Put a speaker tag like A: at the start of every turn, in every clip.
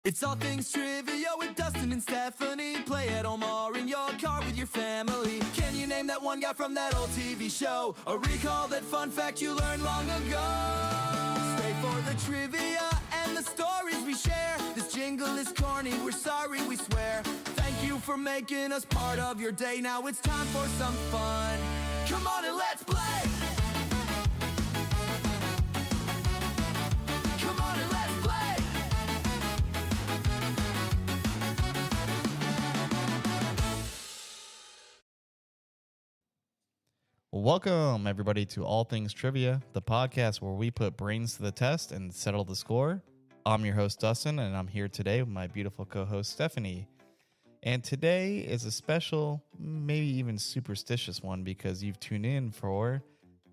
A: It's all things trivia with Dustin and Stephanie. Play at home or in your car with your family. Can you name that one guy from that old TV show? Or recall that fun fact you learned long ago? Stay for the trivia and the stories we share. This jingle is corny, we're sorry, we swear. Thank you for making us part of your day. Now it's time for some fun. Come on and let's play! Come on and let's play!
B: Welcome, everybody, to All Things Trivia, the podcast where we put brains to the test and settle the score. I'm your host, Dustin, and I'm here today with my beautiful co-host, Stephanie. And today is a special, maybe even superstitious one because you've tuned in for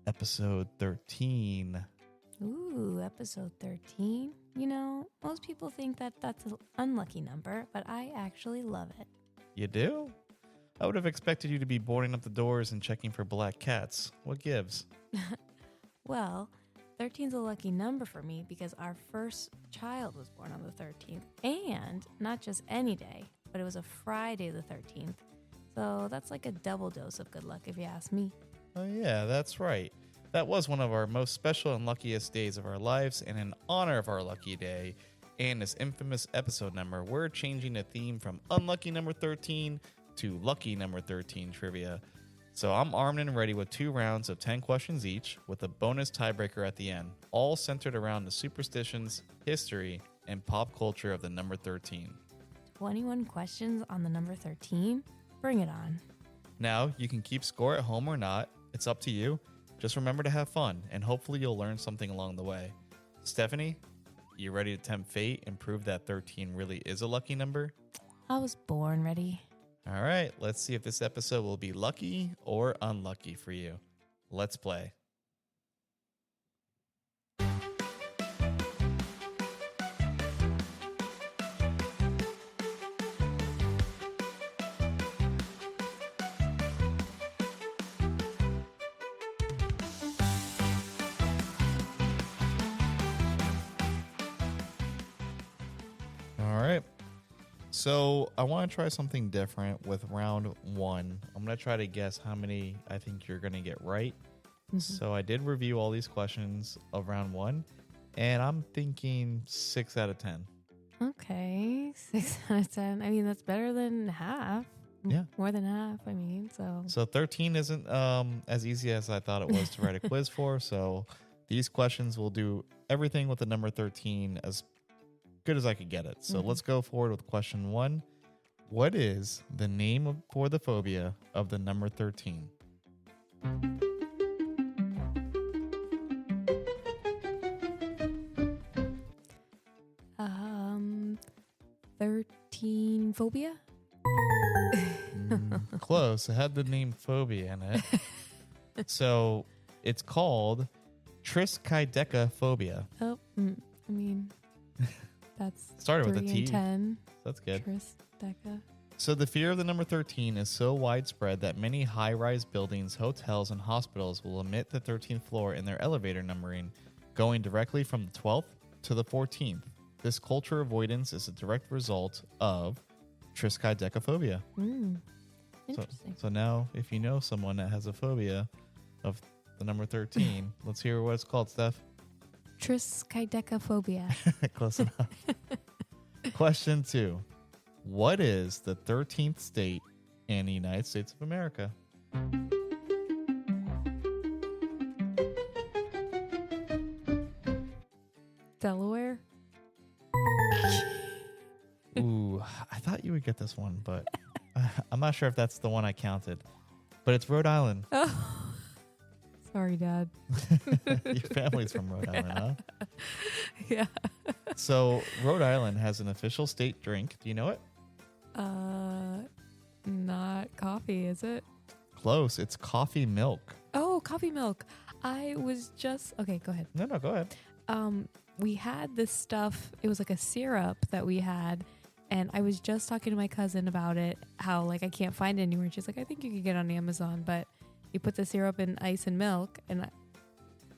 B: episode 13.
C: Ooh, episode 13. You know, most people think that that's an unlucky number, but I actually love it.
B: You do? I would have expected you to be boarding up the doors and checking for black cats. What gives?
C: Well, 13 is a lucky number for me because our first child was born on the 13th. And not just any day, but it was a Friday the 13th. So that's like a double dose of good luck if you ask me.
B: Oh yeah, that's right. That was one of our most special and luckiest days of our lives, and in honor of our lucky day and this infamous episode number, we're changing the theme from unlucky number 13 to lucky number 13 trivia. So I'm armed and ready with 2 rounds of 10 questions each with a bonus tiebreaker at the end, all centered around the superstitions, history, and pop culture of the number 13.
C: 21 questions on the number 13? Bring it on.
B: Now, you can keep score at home or not. It's up to you. Just remember to have fun, and hopefully you'll learn something along the way. Stephanie, you ready to tempt fate and prove that 13 really is a lucky number?
C: I was born ready.
B: All right, let's see if this episode will be lucky or unlucky for you. Let's play. All right. So I want to try something different with round 1. I'm going to try to guess how many I think you're going to get right.
C: Mm-hmm.
B: So I did review all these questions of round 1, and I'm thinking 6 out of 10.
C: Okay, 6 out of 10. I mean, that's better than half.
B: Yeah.
C: More than half, I mean, so.
B: So 13 isn't as easy as I thought it was to write a quiz for. So these questions will do everything with the number 13 as good as I could get it. So let's go forward with question 1. What is the name for the phobia of the number 13?
C: 13 phobia?
B: Close. It had the name phobia in it. So it's called triskaidekaphobia.
C: Oh, I mean, that's
B: Started with a
C: 3
B: T.
C: and 10.
B: That's good.
C: Triskaideka.
B: So the fear of the number 13 is so widespread that many high-rise buildings, hotels, and hospitals will omit the 13th floor in their elevator numbering, going directly from the 12th to the 14th. This culture avoidance is a direct result of triskaidekaphobia.
C: Interesting.
B: So now, if you know someone that has a phobia of the number 13, let's hear what it's called, Steph.
C: Triskaidekaphobia.
B: Close enough. Question 2. What is the 13th state in the United States of America?
C: Delaware?
B: Ooh, I thought you would get this one, but I'm not sure if that's the one I counted. But it's Rhode Island.
C: Oh. Sorry, Dad.
B: Your family's from Rhode Island, huh?
C: Yeah.
B: So Rhode Island has an official state drink. Do you know it?
C: Not coffee, is it?
B: Close. It's coffee milk.
C: Oh, coffee milk. I was just okay. Go ahead.
B: No, go ahead.
C: We had this stuff. It was like a syrup that we had, and I was just talking to my cousin about it. How like I can't find it anywhere. And she's like, I think you could get it on Amazon, but you put the syrup in ice and milk, and I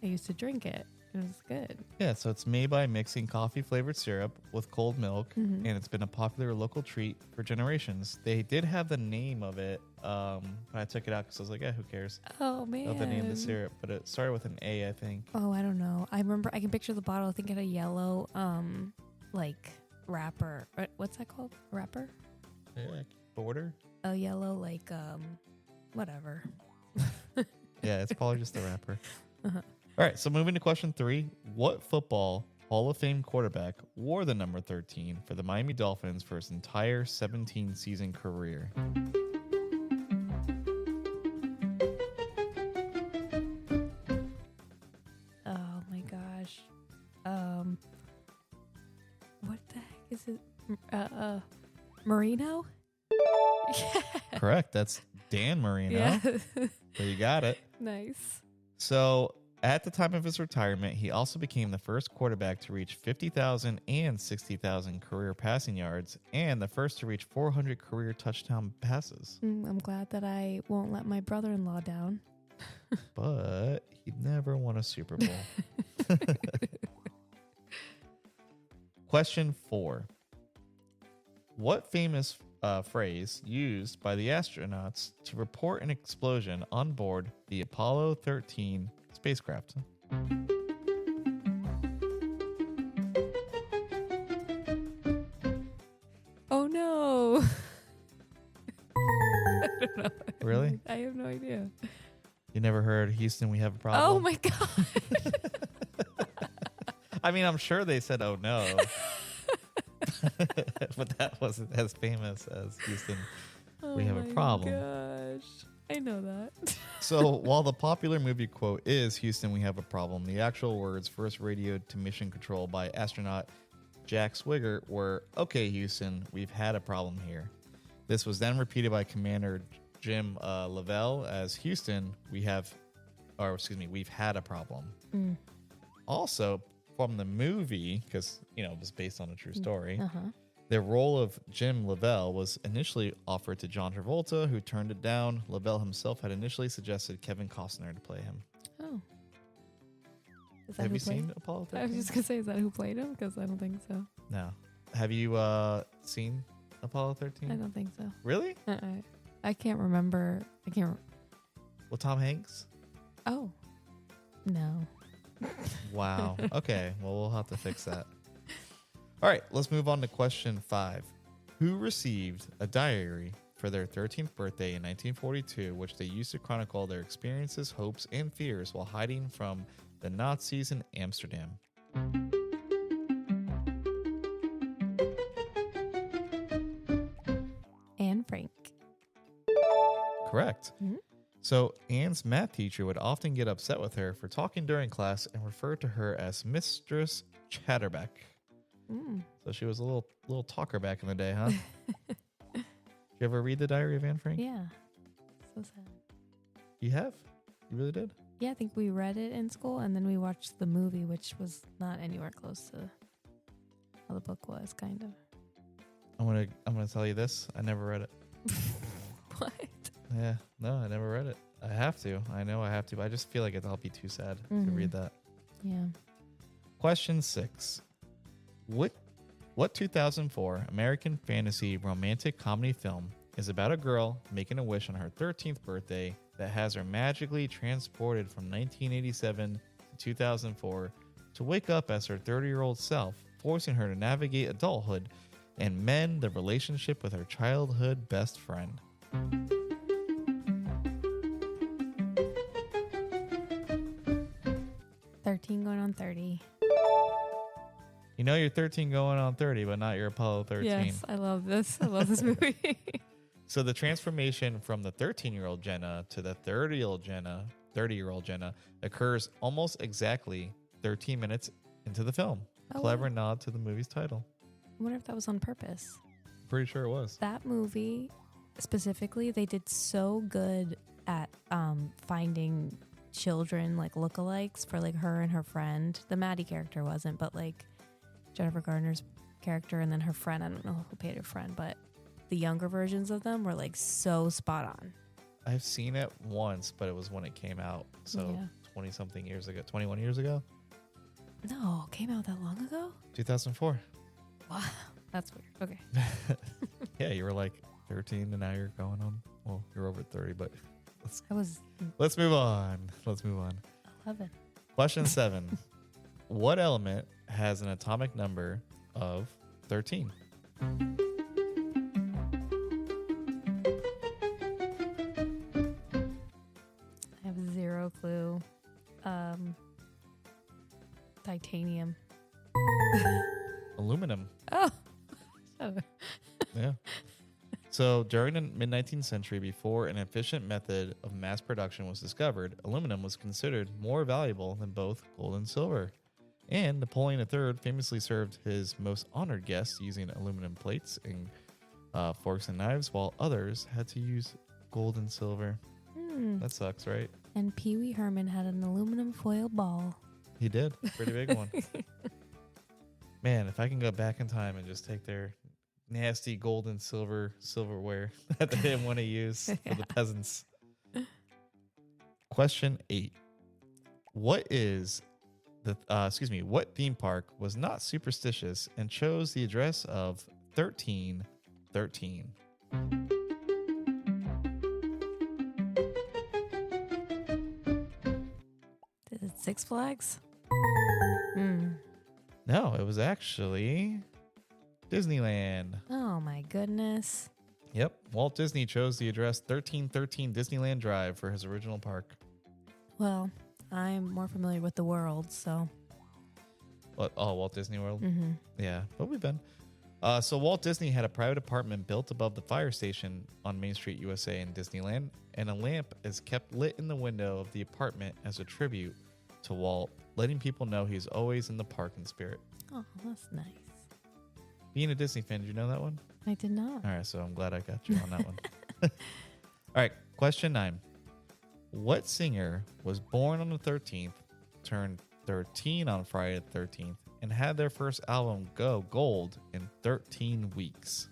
C: used to drink it. It was good.
B: Yeah, so it's made by mixing coffee-flavored syrup with cold milk,
C: Mhm.
B: and it's been a popular local treat for generations. They did have the name of it, but I took it out because I was like, who cares?
C: Oh, man.
B: Of the name of the syrup, but it started with an A, I think.
C: Oh, I don't know. I remember, I can picture the bottle. I think it had a yellow, like, wrapper. What's that called? Wrapper?
B: Yeah, border?
C: A yellow, like, whatever.
B: Yeah, it's probably just the wrapper.
C: Uh-huh.
B: All right, so moving to question 3. What football Hall of Fame quarterback wore the number 13 for the Miami Dolphins for his entire 17-season career?
C: Oh, my gosh. What the heck is it? Marino? Yeah.
B: Correct. That's Dan Marino.
C: Yeah.
B: So you got it.
C: Nice.
B: So at the time of his retirement, he also became the first quarterback to reach 50,000 and 60,000 career passing yards and the first to reach 400 career touchdown passes.
C: I'm glad that I won't let my brother-in-law down.
B: But he never won a Super Bowl. Question 4. What famous phrase used by the astronauts to report an explosion on board the Apollo 13 spacecraft?
C: Oh, no. I don't know.
B: Really?
C: I have no idea.
B: You never heard Houston, we have a problem?
C: Oh, my God.
B: I mean, I'm sure they said, oh, no. But that wasn't as famous as Houston, we have a problem.
C: Oh, gosh. I know that.
B: So while the popular movie quote is Houston, we have a problem, the actual words first radioed to mission control by astronaut Jack Swigert were, okay, Houston, we've had a problem here. This was then repeated by Commander Jim Lavelle as Houston, we've had a problem.
C: Mm.
B: Also, from the movie, because, it was based on a true story,
C: Uh-huh.
B: the role of Jim Lavelle was initially offered to John Travolta, who turned it down. Lavelle himself had initially suggested Kevin Costner to play him.
C: Oh. Is that
B: Have
C: who
B: you
C: played-
B: seen Apollo 13?
C: I was just going to say, is that who played him? Because I don't think so.
B: No. Have you seen Apollo 13?
C: I don't think so.
B: Really?
C: I can't remember.
B: Well, Tom Hanks?
C: Oh. No.
B: Wow. Okay. Well, we'll have to fix that. All right. Let's move on to question 5. Who received a diary for their 13th birthday in 1942, which they used to chronicle their experiences, hopes, and fears while hiding from the Nazis in Amsterdam?
C: Anne Frank.
B: Correct.
C: Mhm.
B: So Anne's math teacher would often get upset with her for talking during class and refer to her as Mistress Chatterbeck.
C: Mm.
B: So she was a little talker back in the day, huh? Did you ever read the Diary of Anne Frank?
C: Yeah. So sad.
B: You have? You really did?
C: Yeah, I think we read it in school and then we watched the movie, which was not anywhere close to how the book was, kind of.
B: I'm gonna tell you this. I never read it.
C: What?
B: Yeah, no, I never read it. I have to. I know I have to, but I just feel like I'll be too sad to
C: Mhm.
B: read that.
C: Yeah.
B: Question 6. What 2004 American fantasy romantic comedy film is about a girl making a wish on her 13th birthday that has her magically transported from 1987 to 2004 to wake up as her 30-year-old self, forcing her to navigate adulthood and mend the relationship with her childhood best friend?
C: "13 going on 30.
B: You know you're 13 going on 30, but not your Apollo 13.
C: Yes, I love this. I love this movie.
B: So the transformation from the 13-year-old Jenna to the 30-year-old Jenna occurs almost exactly 13 minutes into the film.
C: Oh,
B: Clever
C: wow.
B: nod to the movie's title.
C: I wonder if that was on purpose.
B: Pretty sure it was.
C: That movie, specifically, they did so good at finding children, like lookalikes for like her and her friend. The Maddie character wasn't, but like Jennifer Garner's character and then her friend. I don't know who played her friend, but the younger versions of them were like so spot on.
B: I've seen it once, but it was when it came out. So
C: Yeah.
B: 20-something years ago, 21 years ago.
C: No, came out that long ago?
B: 2004.
C: Wow, that's weird. Okay.
B: Yeah, you were like 13 and now you're going on. Well, you're over 30, but
C: I was
B: let's move on. Let's move on.
C: 11.
B: Question 7. What element has an atomic number of 13?
C: I have zero clue. Titanium.
B: Aluminum.
C: Oh. Shut up.
B: Yeah. So during the mid-19th century, before an efficient method of mass production was discovered, aluminum was considered more valuable than both gold and silver. And Napoleon III famously served his most honored guests using aluminum plates and forks and knives, while others had to use gold and silver. That sucks, right?
C: And Pee Wee Herman had an aluminum foil ball.
B: He did. Pretty big one. Man, if I can go back in time and just take their nasty gold and silverware that they didn't want to use for the peasants. Question 8. What theme park was not superstitious and chose the address of 1313?
C: Is it Six Flags?
B: No, it was actually Disneyland.
C: Oh my goodness.
B: Yep. Walt Disney chose the address 1313 Disneyland Drive for his original park.
C: Well, I'm more familiar with the world, so.
B: What? Oh, Walt Disney World?
C: Mm-hmm.
B: Yeah, but we've been. So Walt Disney had a private apartment built above the fire station on Main Street, USA in Disneyland, and a lamp is kept lit in the window of the apartment as a tribute to Walt, letting people know he's always in the park in spirit.
C: Oh, that's nice.
B: Being a Disney fan, did you know that one?
C: I did not.
B: All right, so I'm glad I got you on that one. All right, question 9. What singer was born on the 13th, turned 13 on Friday the 13th, and had their first album go gold in 13 weeks?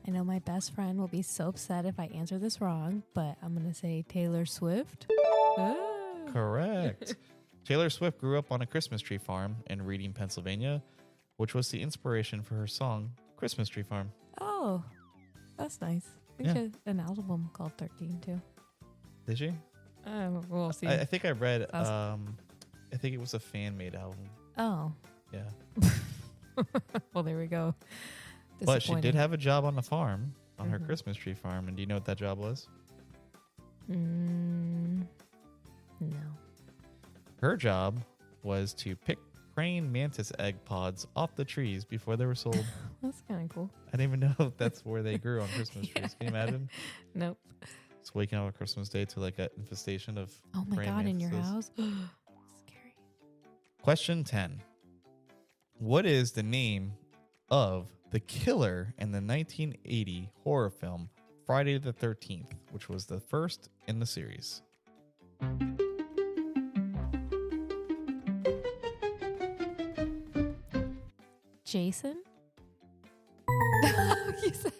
C: I know my best friend will be so upset if I answer this wrong, but I'm going to say Taylor Swift.
B: Correct. Taylor Swift grew up on a Christmas tree farm in Reading, Pennsylvania, which was the inspiration for her song Christmas Tree Farm.
C: Oh, that's nice. I think she had an album called 13 too.
B: Did she?
C: We'll see.
B: I think I read, I think it was a fan-made album.
C: Oh.
B: Yeah.
C: Well, there we go.
B: But she did have a job on the farm, on her Christmas tree farm. And do you know what that job was?
C: No.
B: Her job was to pick praying mantis egg pods off the trees before they were sold.
C: That's kind of cool.
B: I didn't even know if that's where they grew on Christmas trees. Can you imagine?
C: Nope.
B: Just waking up on Christmas Day to like an infestation of
C: Oh my
B: praying
C: God, in your
B: mantises.
C: house? Scary.
B: Question 10. What is the name of the killer in the 1980 horror film Friday the 13th, which was the first in the series?
C: Jason? You said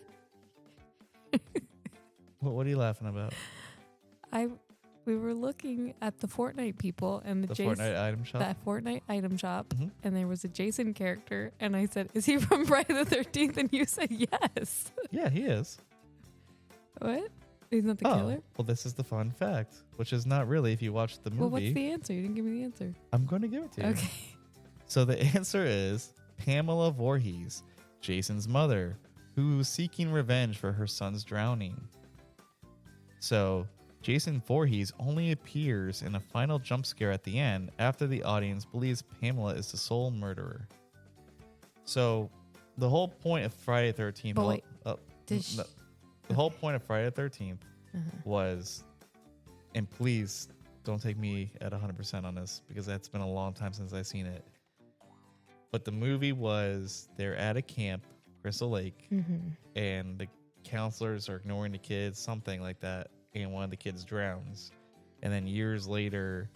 B: What are you laughing about?
C: we were looking at the Fortnite people and
B: The
C: Jason,
B: Fortnite item shop?
C: that Fortnite item shop,
B: Mhm.
C: and there was a Jason character, and I said, "Is he from Friday the 13th?" And you said, "Yes."
B: Yeah, he is.
C: What? He's not the killer?
B: Well, this is the fun fact, which is not really if you watch the movie.
C: Well, what's the answer? You didn't give me the answer.
B: I'm going to give it to you.
C: Okay.
B: So the answer is Pamela Voorhees, Jason's mother, who was seeking revenge for her son's drowning. So Jason Voorhees only appears in a final jump scare at the end after the audience believes Pamela is the sole murderer. So the whole point of Friday the 13th...
C: But wait,
B: the whole point of Friday the 13th was... And please don't take me at 100% on this because it's been a long time since I've seen it. But the movie was they're at a camp, Crystal Lake, and the counselors are ignoring the kids, something like that, and one of the kids drowns. And then years later,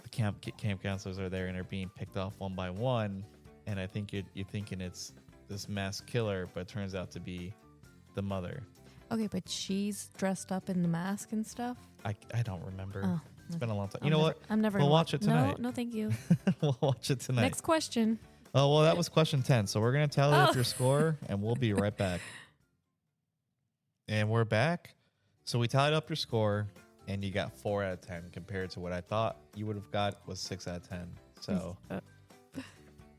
B: the camp counselors are there and they're being picked off one by one. And I think you're thinking it's this mass killer, but it turns out to be the mother.
C: Okay, but she's dressed up in the mask and stuff?
B: I don't remember.
C: Oh,
B: It's been a long time.
C: I'm
B: You know
C: never-
B: what?
C: I'm never
B: We'll
C: gonna
B: watch it tonight.
C: No, thank you.
B: We'll watch it tonight.
C: Next question.
B: Oh, well, that was question 10. So we're going to tally
C: Oh.
B: up your score, and we'll be right back. And we're back. So we tallied up your score, and you got 4 out of 10 compared to what I thought you would have got was 6 out of 10. So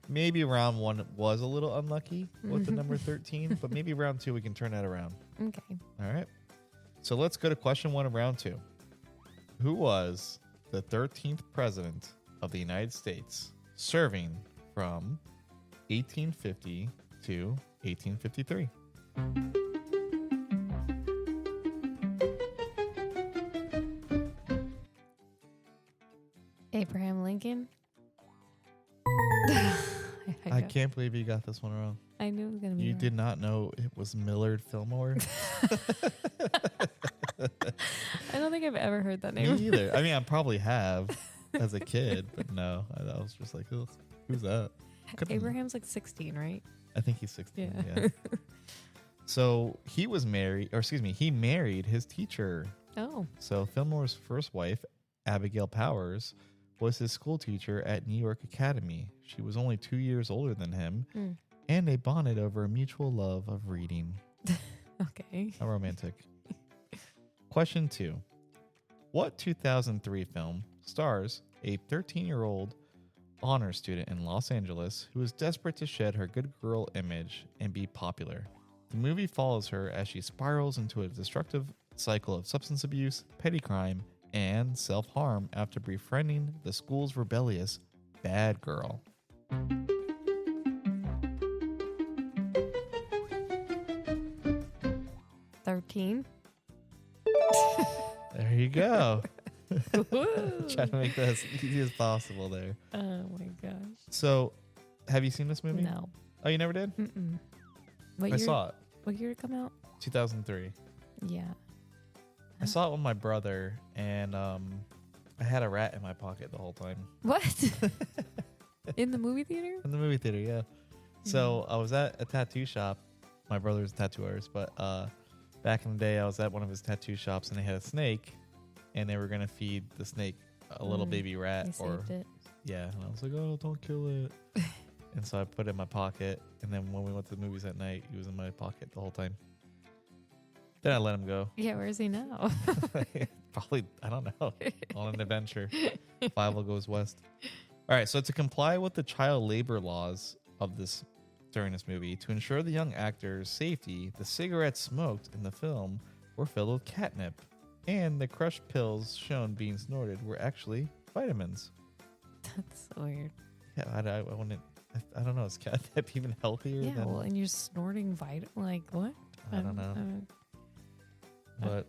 B: maybe round 1 was a little unlucky with the number 13, but maybe round 2 we can turn that around.
C: Okay.
B: All right. So let's go to question 1 of round 2. Who was the 13th president of the United States, serving from 1850 to 1853?
C: Abraham Lincoln.
B: I can't believe you got this one wrong.
C: I knew it was going to be
B: You
C: wrong.
B: did not know it was Millard Fillmore?
C: I don't think I've ever heard that
B: Me
C: name.
B: either. I mean, I probably have as a kid, but no. I was just like, who's that?
C: Abraham's like 16, right?
B: I think he's 16.
C: Yeah.
B: Yeah. So he married his teacher.
C: Oh.
B: So Fillmore's first wife, Abigail Powers, was his school teacher at New York Academy. She was only 2 years older than him, and they bonded over a mutual love of reading.
C: Okay.
B: How romantic. Question 2. What 2003 film stars a 13-year-old honor student in Los Angeles who is desperate to shed her good girl image and be popular? The movie follows her as she spirals into a destructive cycle of substance abuse, petty crime, and self-harm after befriending the school's rebellious bad girl.
C: $13.
B: There you go. Trying to make that as easy as possible there.
C: Oh my gosh.
B: So, have you seen this movie?
C: No.
B: Oh, you never did?
C: Mm-mm.
B: I saw it.
C: What year did it come out?
B: 2003.
C: Yeah.
B: I saw it with my brother, and I had a rat in my pocket the whole time.
C: What? In the movie theater?
B: In the movie theater, yeah. So I was at a tattoo shop. My brother's a tattoo artist, but back in the day, I was at one of his tattoo shops, and they had a snake, and they were going to feed the snake a little baby rat.
C: They saved it.
B: Yeah, and I was like, oh, don't kill it. And so I put it in my pocket, and then when we went to the movies that night, he was in my pocket the whole time. Then I let him go.
C: Yeah, where is he now?
B: Probably, I don't know, on an adventure. 5 goes west. All right, so to comply with the child labor laws of this during this movie, to ensure the young actor's safety, the cigarettes smoked in the film were filled with catnip, and the crushed pills shown being snorted were actually vitamins.
C: That's so weird.
B: Yeah, I wouldn't. I don't know. Is catnip even healthier?
C: Yeah,
B: than,
C: well, and you're snorting like what?
B: I don't know. But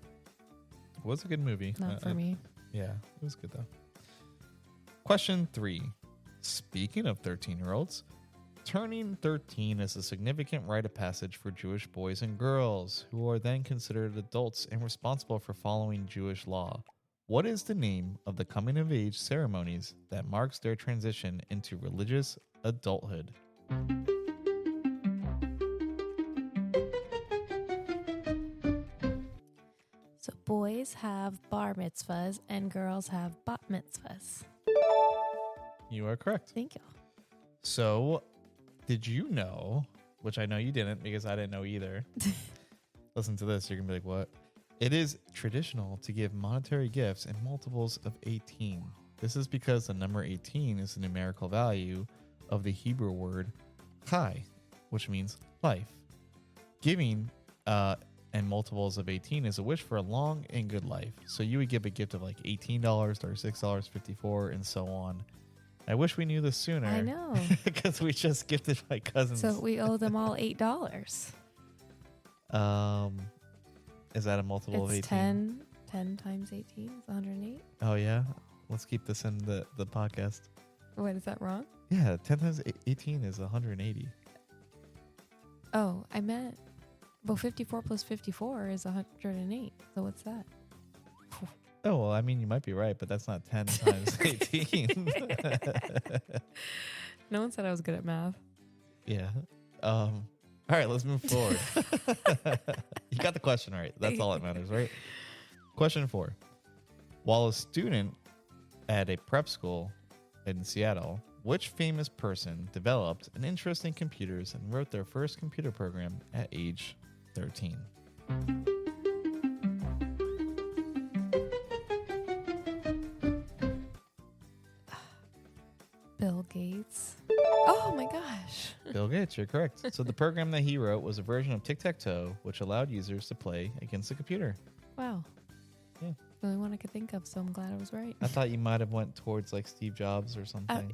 B: it was a good movie.
C: Not for me.
B: Yeah, it was good though. Question 3. Speaking of 13-year-olds, turning 13 is a significant rite of passage for Jewish boys and girls, who are then considered adults and responsible for following Jewish law. What is the name of the coming-of-age ceremonies that marks their transition into religious adulthood?
C: So boys have bar mitzvahs and girls have bat mitzvahs.
B: You are correct.
C: Thank you.
B: So, did you know, which I know you didn't because I didn't know either. Listen to this. You're going to be like, what? It is traditional to give monetary gifts in multiples of 18. This is because the number 18 is the numerical value of the Hebrew word chai, which means life. Giving in multiples of 18 is a wish for a long and good life. So you would give a gift of like $18, $36, $54, and so on. I wish we knew this sooner.
C: I know.
B: Because we just gifted my cousins.
C: So we owe them all $8.
B: Is that a multiple of 18?
C: It's 10 times 18 is 108.
B: Oh, yeah? Let's keep this in the podcast.
C: What, is that wrong?
B: Yeah, 10 times 18 is 180.
C: Oh, I meant, well, 54 plus 54 is 108. So what's that?
B: Oh, well, I mean, you might be right, but that's not 10 times 18.
C: No one said I was good at math.
B: Yeah. All right, let's move forward. You got the question right. That's all that matters, right? Question 4. While a student at a prep school in Seattle, which famous person developed an interest in computers and wrote their first computer program at age 13?
C: Bill Gates. Oh my gosh.
B: Bill Gates, you're correct. So the program that he wrote was a version of tic-tac-toe, which allowed users to play against the computer.
C: Wow.
B: Yeah.
C: The only one I could think of, so I'm glad I was right.
B: I thought you might have went towards like Steve Jobs or something.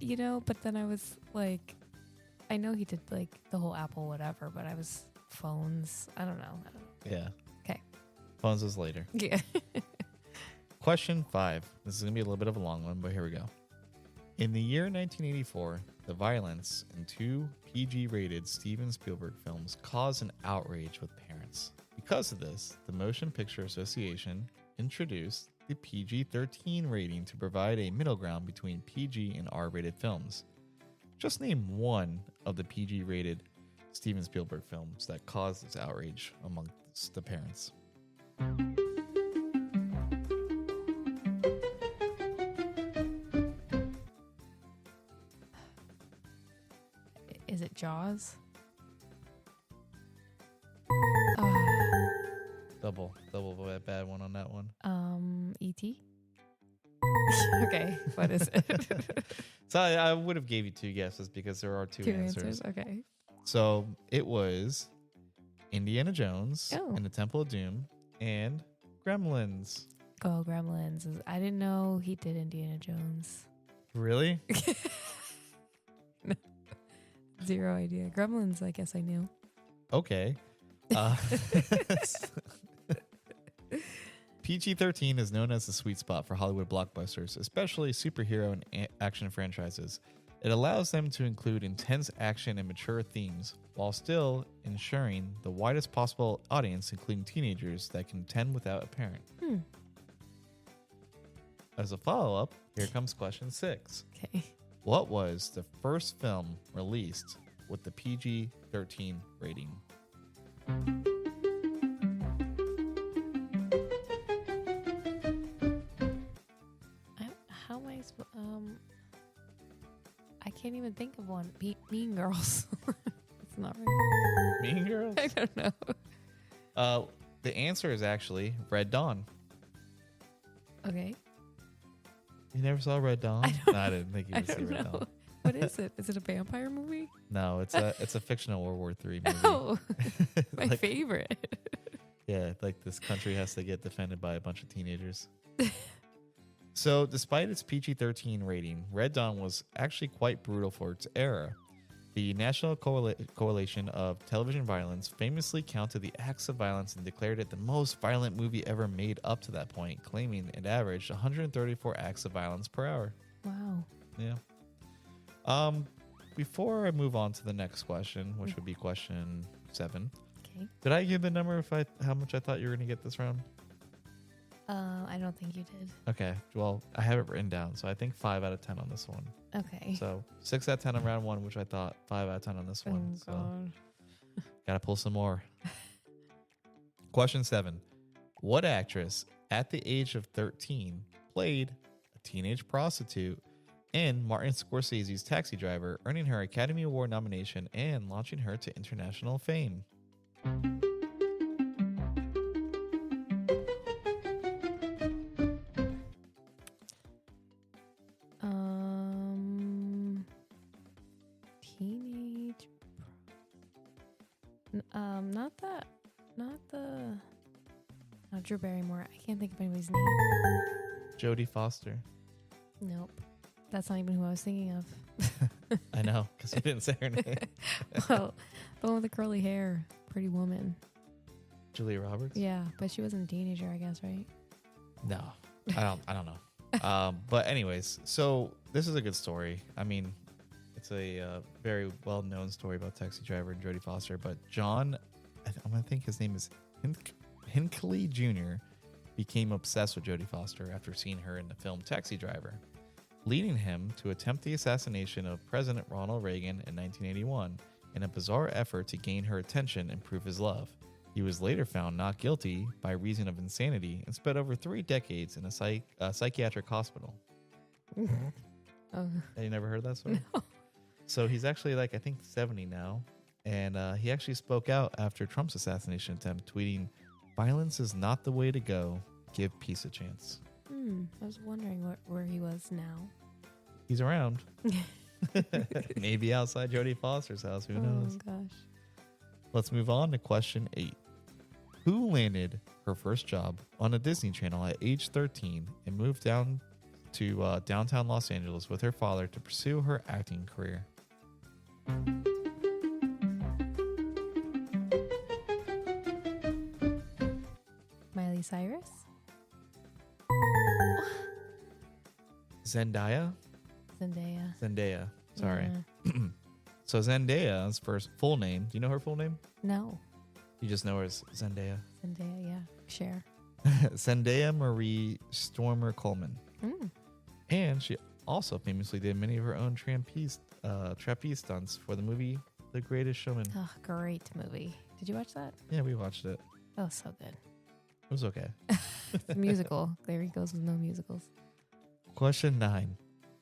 C: But then I was like, I know he did like the whole Apple whatever, but I was phones. I don't know.
B: Yeah.
C: Okay.
B: Phones is later.
C: Yeah.
B: Question 5. This is going to be a little bit of a long one, but here we go. In the year 1984, the violence in 2 PG-rated Steven Spielberg films caused an outrage with parents. Because of this, the Motion Picture Association introduced the PG-13 rating to provide a middle ground between PG and R-rated films. Just name one of the PG-rated Steven Spielberg films that caused this outrage amongst the parents.
C: Is it Jaws?
B: Double bad one on that one.
C: E.T.? Okay, what is it?
B: So I would have gave you 2 guesses because there are 2 answers.
C: Okay.
B: So it was Indiana Jones
C: Oh.
B: and the Temple of Doom and Gremlins.
C: Oh, Gremlins. I didn't know he did Indiana Jones.
B: Really?
C: No. Zero idea. Gremlins, I guess I knew.
B: Okay. PG-13 is known as the sweet spot for Hollywood blockbusters, especially superhero and action franchises. It allows them to include intense action and mature themes, while still ensuring the widest possible audience, including teenagers, that can attend without a parent. As a follow-up, here comes question 6.
C: Okay.
B: What was the first film released with the PG-13 rating?
C: How am I supposed... I can't even think of one. Mean Girls. It's not right.
B: Mean Girls?
C: I don't know.
B: The answer is actually Red Dawn.
C: Okay.
B: You never saw Red Dawn? I didn't think you
C: I
B: would see
C: don't
B: Red
C: know.
B: Dawn.
C: What is it? Is it a vampire movie?
B: No, it's a fictional World War III movie.
C: Oh, my
B: Like-
C: favorite.
B: Yeah, like this country has to get defended by a bunch of teenagers. So, despite its PG-13 rating, Red Dawn was actually quite brutal for its era. The National Coalition of Television Violence famously counted the acts of violence and declared it the most violent movie ever made up to that point, claiming it averaged 134 acts of violence per hour.
C: Wow.
B: Yeah. Before I move on to the next question, which would be question 7,
C: Okay.
B: did I give the number how much I thought you were going to get this round?
C: I don't think you did.
B: Okay. Well, I have it written down, so I think 5 out of 10 on this one.
C: Okay.
B: So 6 out of 10 on round 1, which I thought 5 out of 10 on this one.
C: Oh,
B: So
C: God.
B: gotta pull some more. Question 7. What actress at the age of 13 played a teenage prostitute in Martin Scorsese's Taxi Driver, earning her Academy Award nomination and launching her to international fame?
C: Teenage. Not Drew Barrymore. I can't think of anybody's name.
B: Jodie Foster.
C: Nope. That's not even who I was thinking of.
B: I know, because you didn't say her name.
C: Well, the one with the curly hair. Pretty Woman.
B: Julia Roberts?
C: Yeah, but she wasn't a teenager, I guess, right?
B: No, I don't know. But anyways, so this is a good story. I mean, it's a very well-known story about Taxi Driver and Jodie Foster. But John, I think his name is Hinckley Jr., became obsessed with Jodie Foster after seeing her in the film Taxi Driver, leading him to attempt the assassination of President Ronald Reagan in 1981. in a bizarre effort to gain her attention and prove his love. He was later found not guilty by reason of insanity and spent over 3 decades in a psychiatric hospital.
C: Oh,
B: Have you never heard that story?
C: no.
B: So he's actually I think 70 now. And he actually spoke out after Trump's assassination attempt, tweeting, "Violence is not the way to go. Give peace a chance."
C: I was wondering where he was now.
B: He's around. Maybe outside Jodie Foster's house. Who knows?
C: Oh, gosh.
B: Let's move on to question 8. Who landed her first job on a Disney Channel at age 13 and moved down to downtown Los Angeles with her father to pursue her acting career?
C: Miley Cyrus?
B: Zendaya?
C: Zendaya.
B: Sorry.
C: Yeah.
B: So Zendaya's first full name. Do you know her full name?
C: No.
B: You just know her as Zendaya.
C: Zendaya, yeah. Cher.
B: Zendaya Marie Stormer Coleman.
C: Mm.
B: And she also famously did many of her own trapeze stunts for the movie The Greatest Showman.
C: Oh, great movie. Did you watch that?
B: Yeah, we watched it.
C: Oh, so good.
B: It was okay.
C: It's a musical. There he goes with no musicals.
B: Question 9.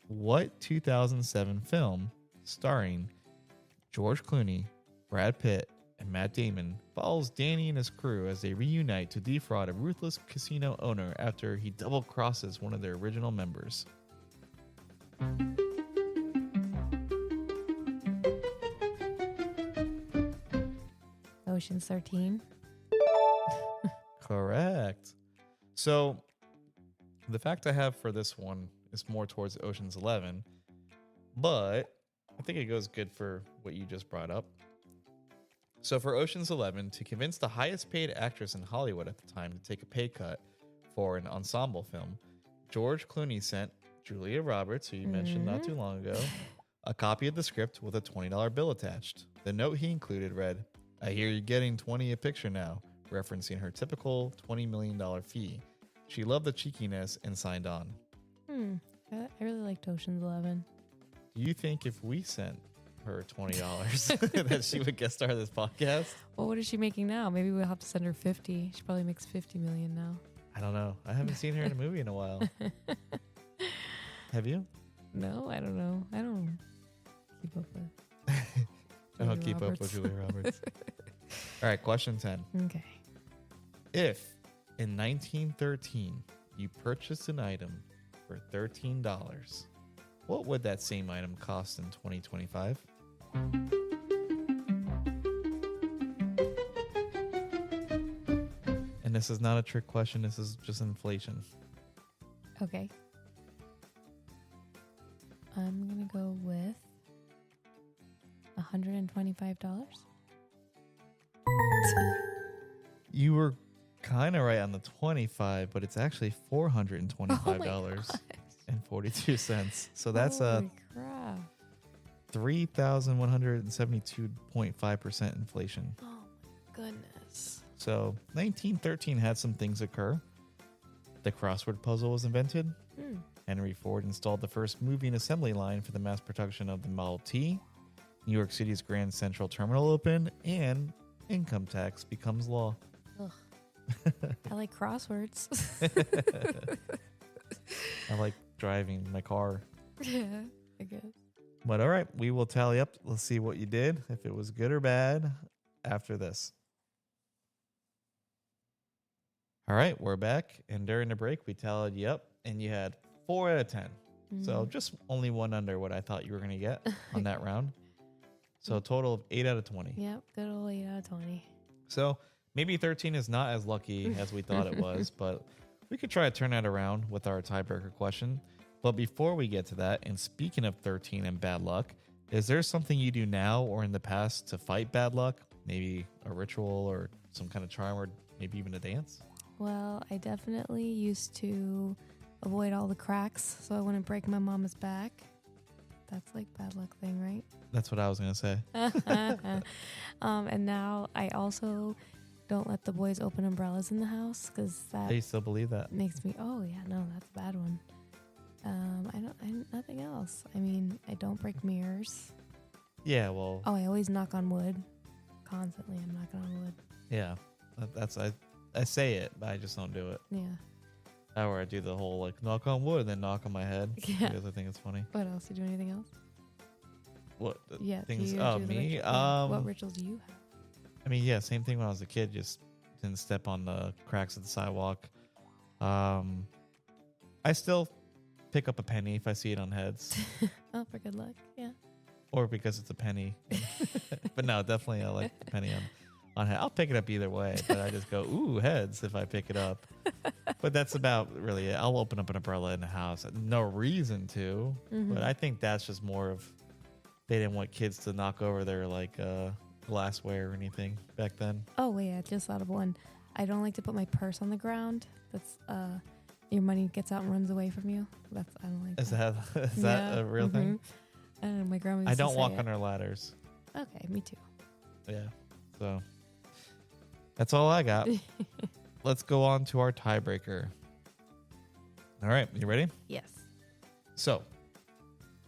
B: What 2007 film starring George Clooney, Brad Pitt, and Matt Damon follows Danny and his crew as they reunite to defraud a ruthless casino owner after he double-crosses one of their original members?
C: Ocean's 13.
B: Correct. So the fact I have for this one is more towards Ocean's 11, but I think it goes good for what you just brought up. So for Ocean's 11, to convince the highest paid actress in Hollywood at the time to take a pay cut for an ensemble film, George Clooney sent Julia Roberts, who you mentioned not too long ago, a copy of the script with a $20 bill attached. The note he included read, "I hear you're getting 20 a picture now," referencing her typical $20 million fee. She loved the cheekiness and signed on.
C: I really liked Ocean's 11.
B: Do you think if we sent her $20 that she would guest star this podcast?
C: Well, what is she making now? Maybe we'll have to send her 50. She probably makes 50 million now.
B: I don't know. I haven't seen her in a movie in a while. Have you?
C: No, I don't know. I don't keep up with.
B: I don't
C: Julia
B: keep up
C: Roberts.
B: with Julia Roberts. All right, question 10.
C: Okay.
B: If in 1913 you purchased an item for $13, what would that same item cost in 2025? And this is not a trick question. This is just inflation.
C: Okay. I'm going to go with $125.
B: You were kind of right on the 25, but it's actually $425.42. So that's
C: Holy crap.
B: 3,172.5% inflation.
C: Oh my goodness.
B: So 1913 had some things occur. The crossword puzzle was invented. Henry Ford installed the first moving assembly line for the mass production of the Model T. New York City's Grand Central Terminal opened, and income tax becomes law.
C: Ugh. I like crosswords.
B: I like driving my car.
C: Yeah, I guess.
B: But all right, we will tally up. Let's see what you did, if it was good or bad, after this. All right, we're back. And during the break, we tallied you up, and you had 4 out of 10. So just only one under what I thought you were going to get on that round. So a total of 8 out of 20.
C: Yep, good old 8 out of 20.
B: So maybe 13 is not as lucky as we thought it was, but we could try to turn that around with our tiebreaker question. But before we get to that, and speaking of 13 and bad luck, is there something you do now or in the past to fight bad luck? Maybe a ritual or some kind of charm or maybe even a dance?
C: Well, I definitely used to avoid all the cracks so I wouldn't break my mama's back. That's like bad luck thing, right?
B: That's what I was going to say.
C: And now I also don't let the boys open umbrellas in the house because that
B: They still believe that.
C: makes me, oh yeah, no, that's a bad one. Nothing else. I mean, I don't break mirrors.
B: Yeah, well,
C: Oh, I always knock on wood. Constantly, I'm knocking on wood.
B: yeah. I say it, but I just don't do it.
C: Yeah.
B: Or I do the whole like knock on wood and then knock on my head
C: Yeah.
B: because I think it's funny.
C: What else? You do anything else?
B: What
C: Yeah. do
B: things?
C: you
B: Oh,
C: do the
B: me.
C: ritual? Yeah. What rituals do you have?
B: I mean, yeah, same thing when I was a kid. Just didn't step on the cracks of the sidewalk. I still pick up a penny if I see it on heads,
C: Oh, for good luck. Yeah.
B: or because it's a penny. But no, definitely I like the penny on head. I'll pick it up either way, but I just go ooh heads if I pick it up. But that's about really it. I'll open up an umbrella in the house. No reason to, but I think that's just more of they didn't want kids to knock over their like glassware or anything back then.
C: Oh, wait. I just thought of one. I don't like to put my purse on the ground. That's your money gets out and runs away from you. I don't like
B: Is
C: that.
B: that a real thing?
C: I don't know. My grandma used
B: I
C: to
B: don't
C: say
B: walk
C: it.
B: under ladders.
C: Okay, me too.
B: Yeah. So that's all I got. Let's go on to our tiebreaker. All right, you ready?
C: Yes.
B: So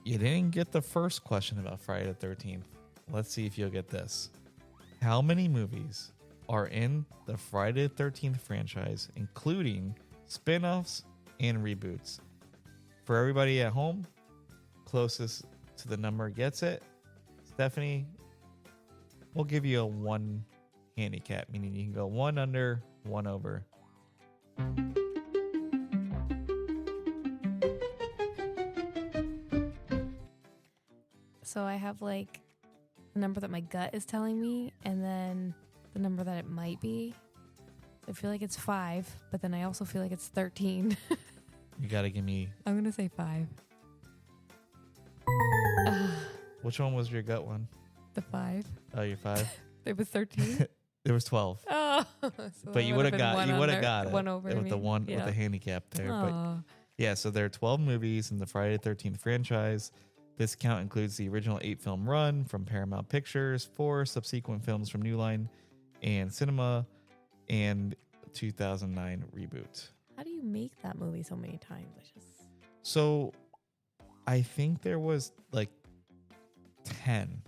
B: you didn't get the first question about Friday the 13th. Let's see if you'll get this. How many movies are in the Friday the 13th franchise, including spin-offs and reboots? For everybody at home, closest to the number gets it. Stephanie, we'll give you a 1 handicap, meaning you can go 1 under, 1 over.
C: So I have like the number that my gut is telling me, and then the number that it might be. So I feel like it's 5, but then I also feel like it's 13.
B: You got to give me...
C: I'm going to say 5.
B: Which one was your gut one?
C: The 5.
B: Oh, you're 5?
C: It was 13.
B: There was 12.
C: Oh, so
B: But you would have got it.
C: one over
B: with
C: me.
B: the one
C: Yeah.
B: with the handicap there. But
C: Aw.
B: yeah, so there are 12 movies in the Friday the 13th franchise. This count includes the original 8-film run from Paramount Pictures, 4 subsequent films from New Line and Cinema, and 2009 reboot.
C: How do you make that movie so many times?
B: So I think there was like 10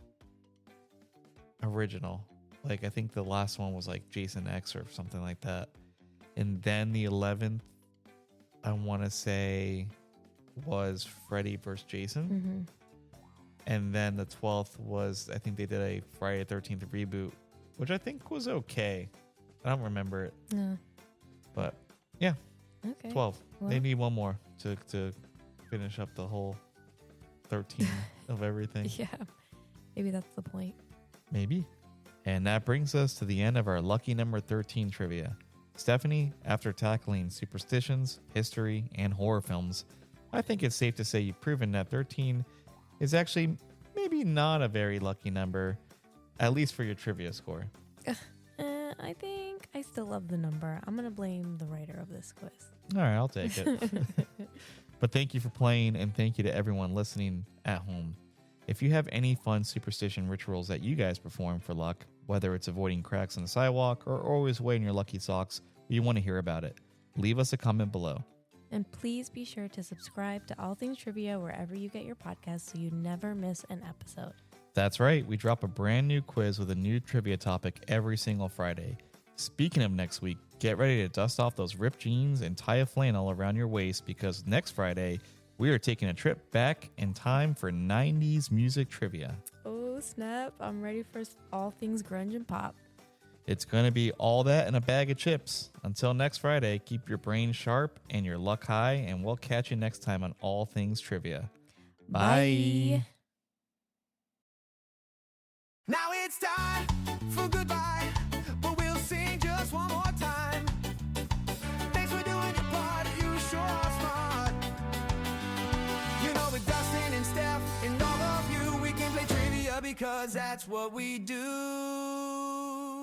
B: original. Like I think the last one was like Jason X or something like that. And then the 11th, I want to say, was Freddy versus Jason. And then the 12th was, I think they did a Friday the 13th reboot, which I think was okay. I don't remember it.
C: No.
B: But yeah,
C: Okay.
B: 12.
C: Well.
B: They need one more to finish up the whole 13 of everything.
C: Yeah. Maybe that's the point.
B: Maybe. And that brings us to the end of our lucky number 13 trivia. Stephanie, after tackling superstitions, history, and horror films, I think it's safe to say you've proven that 13 is actually maybe not a very lucky number, at least for your trivia score.
C: I think I still love the number. I'm going to blame the writer of this quiz.
B: All right, I'll take it. But thank you for playing, and thank you to everyone listening at home. If you have any fun superstition rituals that you guys perform for luck, whether it's avoiding cracks on the sidewalk or always wearing your lucky socks, we want to hear about it. Leave us a comment below.
C: And please be sure to subscribe to All Things Trivia wherever you get your podcasts so you never miss an episode.
B: That's right, we drop a brand new quiz with a new trivia topic every single Friday. Speaking of next week, get ready to dust off those ripped jeans and tie a flannel around your waist because next Friday, we are taking a trip back in time for 90s music trivia.
C: Oh, snap. I'm ready for all things grunge and pop.
B: It's going to be all that and a bag of chips. Until next Friday, keep your brain sharp and your luck high, and we'll catch you next time on All Things Trivia. Bye.
A: Now it's time for goodbye, but we'll sing just one more time. Thanks for doing your part, you sure are smart. You know, with Dustin and Steph and all of you, we can play trivia because that's what we do.